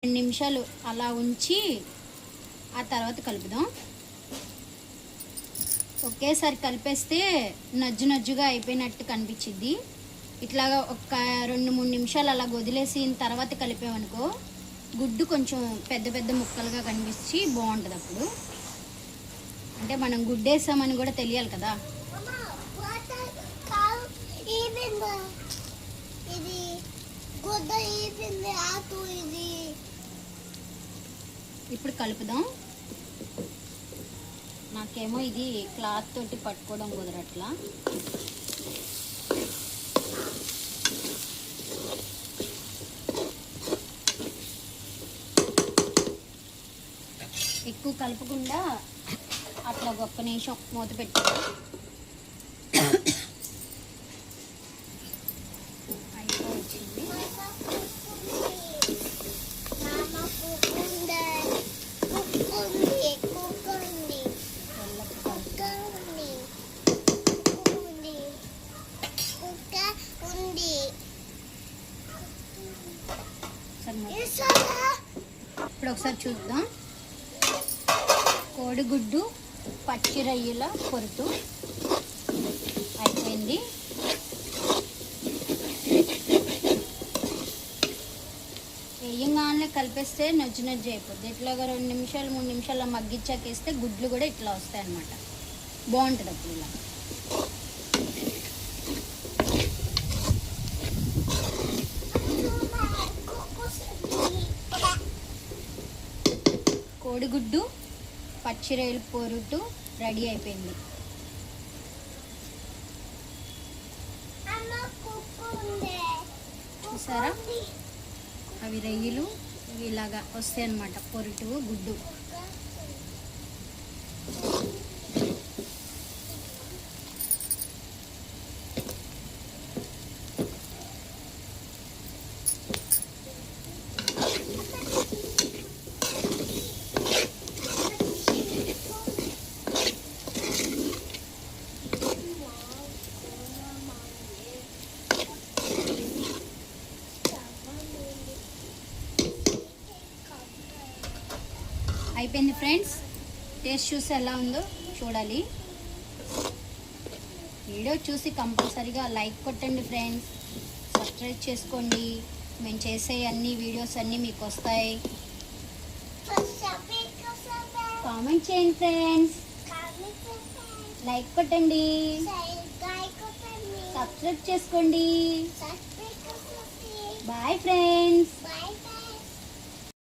2 నిమిషాలు అలా ఉంచి ఆ తర్వాత కలుపుదాం. ఒకేసారి కలిపేస్తే నజ్జుగా అయిపోయినట్టు కనిపించింది. ఇట్లాగా ఒక 2-3 నిమిషాలు అలా వదిలేసిన తర్వాత కలిపామనుకో గుడ్డు కొంచెం పెద్ద ముక్కలుగా కనిపించి బాగుంటుంది. అప్పుడు అంటే మనం గుడ్డేసామని కూడా తెలియాలి కదా. ఇప్పుడు కలుపుదాం. నాకేమో ఇది క్లాత్ తోటి పట్టుకోవడం కుదరట్లా. ఎక్కువ కలపకుండా అట్లా ఒక్క నిమిషం మూత పెట్టాలి. అయిపోయింది. ఇప్పుడు ఒకసారి చూద్దాం. కోడిగుడ్డు పచ్చి రొయ్యల పొరుటు అయిపోయింది. వేయంగానే కలిపేస్తే నజ్జు అయిపోద్ది. ఇట్లాగా 2 నిమిషాలు 3 నిమిషాలు మగ్గించాకేస్తే గుడ్లు కూడా ఇట్లా వస్తాయి అన్నమాట. బాగుంటుంది అప్పుడు ఇలా. కోడిగుడ్డు పచ్చి రొయ్యల పొరుటు రెడీ అయిపోయింది. చూసారా, అవి రొయ్యలు ఇలాగా వస్తాయి అన్నమాట. పొరుటు గుడ్డు. అయిపోయింది ఫ్రెండ్స్. టేస్ట్ చూసి ఎలా ఉందో చూడాలి. వీడియో చూసి కంపల్సరీగా లైక్ కొట్టండి ఫ్రెండ్స్. సబ్స్క్రైబ్ చేసుకోండి. మేము చేసే అన్ని వీడియోస్ అన్నీ మీకు వస్తాయి. కామెంట్ చేయండి ఫ్రెండ్స్. లైక్ కొట్టండి. సబ్స్క్రైబ్ చేసుకోండి. Bye friends.